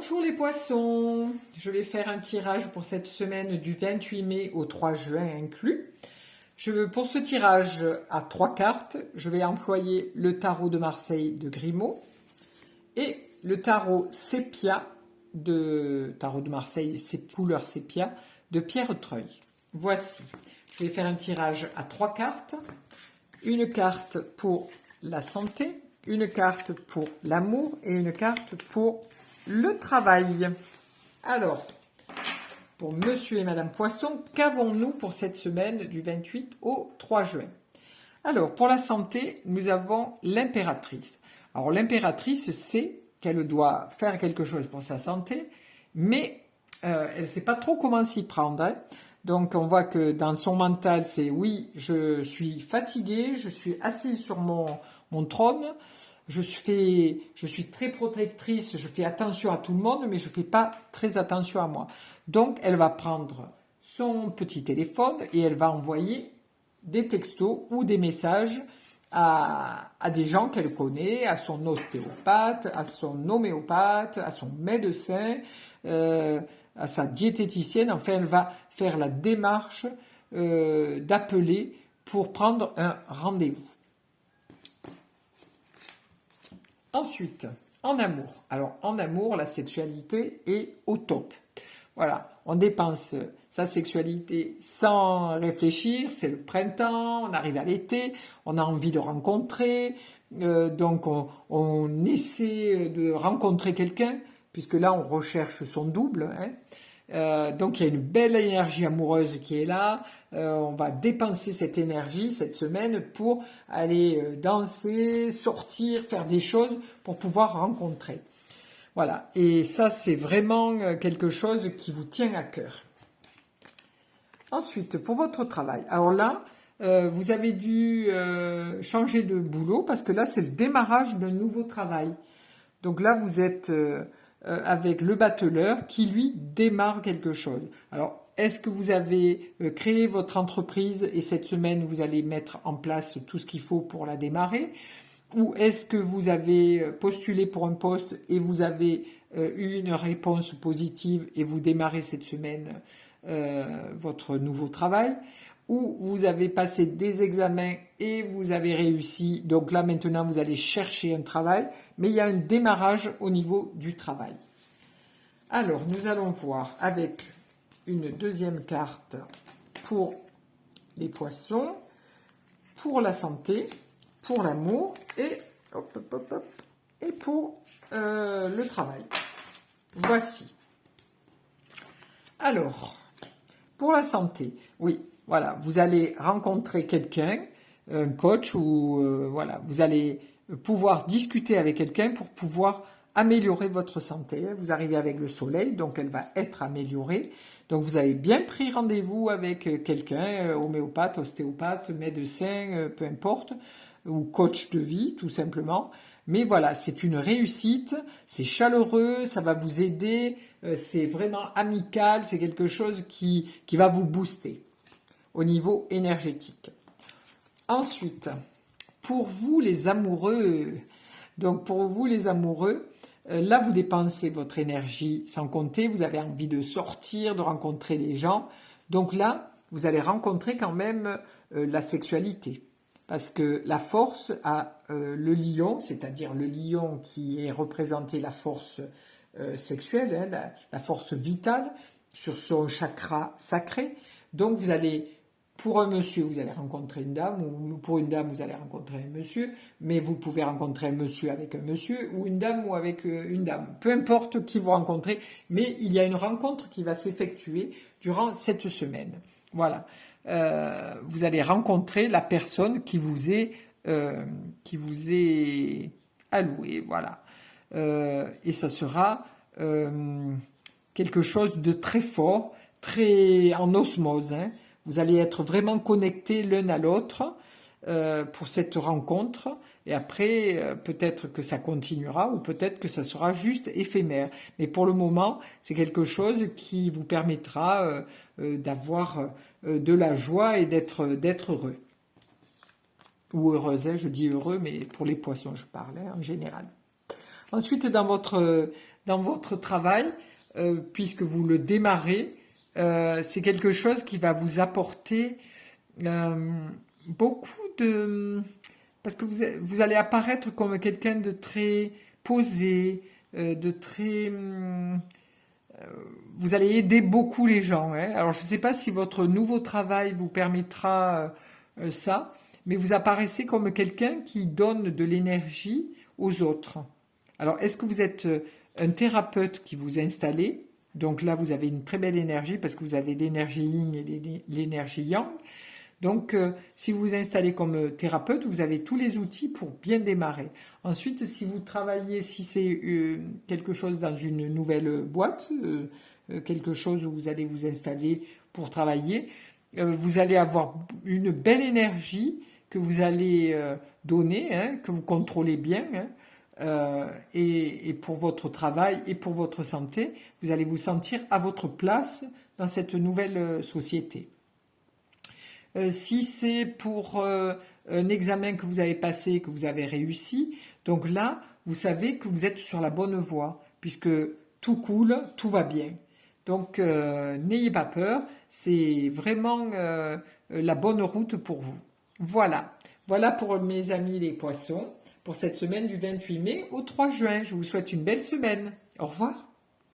Bonjour les poissons, je vais faire un tirage pour cette semaine du 28 mai au 3 juin inclus. Pour ce tirage à 3 cartes, je vais employer le tarot de Marseille de Grimaud et le tarot sépia tarot de Marseille, c'est couleur sépia de Pierre Treuil. Voici, je vais faire un tirage à 3 cartes, une carte pour la santé, une carte pour l'amour et une carte pour le travail. Alors, pour Monsieur et Madame Poisson, qu'avons-nous pour cette semaine du 28 au 3 juin? Alors, pour la santé, nous avons l'impératrice. Alors, l'impératrice sait qu'elle doit faire quelque chose pour sa santé, mais elle ne sait pas trop comment s'y prendre. Hein. Donc, on voit que dans son mental, c'est oui, je suis fatiguée, je suis assise sur mon trône, je suis très protectrice, je fais attention à tout le monde, mais je ne fais pas très attention à moi. Donc, elle va prendre son petit téléphone et elle va envoyer des textos ou des messages à des gens qu'elle connaît, à son ostéopathe, à son homéopathe, à son médecin, à sa diététicienne. Enfin, elle va faire la démarche d'appeler pour prendre un rendez-vous. Ensuite, en amour. Alors, en amour, la sexualité est au top. Voilà, on dépense sa sexualité sans réfléchir, c'est le printemps, on arrive à l'été, on a envie de rencontrer, donc on essaie de rencontrer quelqu'un, puisque là on recherche son double. Hein. Donc il y a une belle énergie amoureuse qui est là, on va dépenser cette énergie cette semaine pour aller danser, sortir, faire des choses pour pouvoir rencontrer. Voilà, et ça c'est vraiment quelque chose qui vous tient à cœur. Ensuite, pour votre travail, alors là, vous avez dû changer de boulot parce que là c'est le démarrage d'un nouveau travail. Donc là vous êtes avec le bateleur qui lui démarre quelque chose. Alors est-ce que vous avez créé votre entreprise et cette semaine vous allez mettre en place tout ce qu'il faut pour la démarrer? Ou est-ce que vous avez postulé pour un poste et vous avez eu une réponse positive et vous démarrez cette semaine votre nouveau travail? Ou vous avez passé des examens et vous avez réussi, donc là maintenant vous allez chercher un travail, mais il y a un démarrage au niveau du travail. Alors nous allons voir avec une deuxième carte pour les poissons, pour la santé, pour l'amour et, et pour le travail. Voici. Alors, pour la santé, oui, voilà, vous allez rencontrer quelqu'un, un coach, ou voilà, vous allez pouvoir discuter avec quelqu'un pour pouvoir améliorer votre santé. Vous arrivez avec le soleil, donc elle va être améliorée. Donc vous avez bien pris rendez-vous avec quelqu'un, homéopathe, ostéopathe, médecin, peu importe, ou coach de vie, tout simplement. Mais voilà, c'est une réussite, c'est chaleureux, ça va vous aider, c'est vraiment amical, c'est quelque chose qui va vous booster au niveau énergétique. Ensuite, pour vous les amoureux, là vous dépensez votre énergie sans compter, vous avez envie de sortir, de rencontrer les gens. Donc là, vous allez rencontrer quand même la sexualité. Parce que la force a le lion, c'est-à-dire le lion qui est représenté la force sexuelle, hein, la force vitale sur son chakra sacré. Donc vous allez, pour un monsieur, vous allez rencontrer une dame, ou pour une dame, vous allez rencontrer un monsieur, mais vous pouvez rencontrer un monsieur avec un monsieur, ou une dame ou avec une dame. Peu importe qui vous rencontrez, mais il y a une rencontre qui va s'effectuer durant cette semaine. Voilà. Vous allez rencontrer la personne qui vous est allouée, voilà. Et ça sera quelque chose de très fort, très en osmose. Hein. Vous allez être vraiment connectés l'un à l'autre pour cette rencontre. Et après, peut-être que ça continuera ou peut-être que ça sera juste éphémère. Mais pour le moment, c'est quelque chose qui vous permettra d'avoir de la joie et d'être heureux. Ou heureuse, hein, je dis heureux, mais pour les poissons, je parle hein, en général. Ensuite, dans dans votre travail, puisque vous le démarrez. C'est quelque chose qui va vous apporter beaucoup de... Parce que vous allez apparaître comme quelqu'un de très posé, de très... vous allez aider beaucoup les gens, hein. Alors, je ne sais pas si votre nouveau travail vous permettra ça, mais vous apparaissez comme quelqu'un qui donne de l'énergie aux autres. Alors, est-ce que vous êtes un thérapeute qui vous installez? Donc là, vous avez une très belle énergie parce que vous avez l'énergie yin et l'énergie yang. Donc, si vous vous installez comme thérapeute, vous avez tous les outils pour bien démarrer. Ensuite, si vous travaillez, si c'est quelque chose dans une nouvelle boîte, quelque chose où vous allez vous installer pour travailler, vous allez avoir une belle énergie que vous allez donner, hein, que vous contrôlez bien, hein, et pour votre travail et pour votre santé, vous allez vous sentir à votre place dans cette nouvelle société. Si c'est pour un examen que vous avez passé, que vous avez réussi, donc là, vous savez que vous êtes sur la bonne voie, puisque tout coule, tout va bien. Donc, n'ayez pas peur, c'est vraiment la bonne route pour vous. Voilà. Voilà pour mes amis les poissons, pour cette semaine du 28 mai au 3 juin. Je vous souhaite une belle semaine. Au revoir.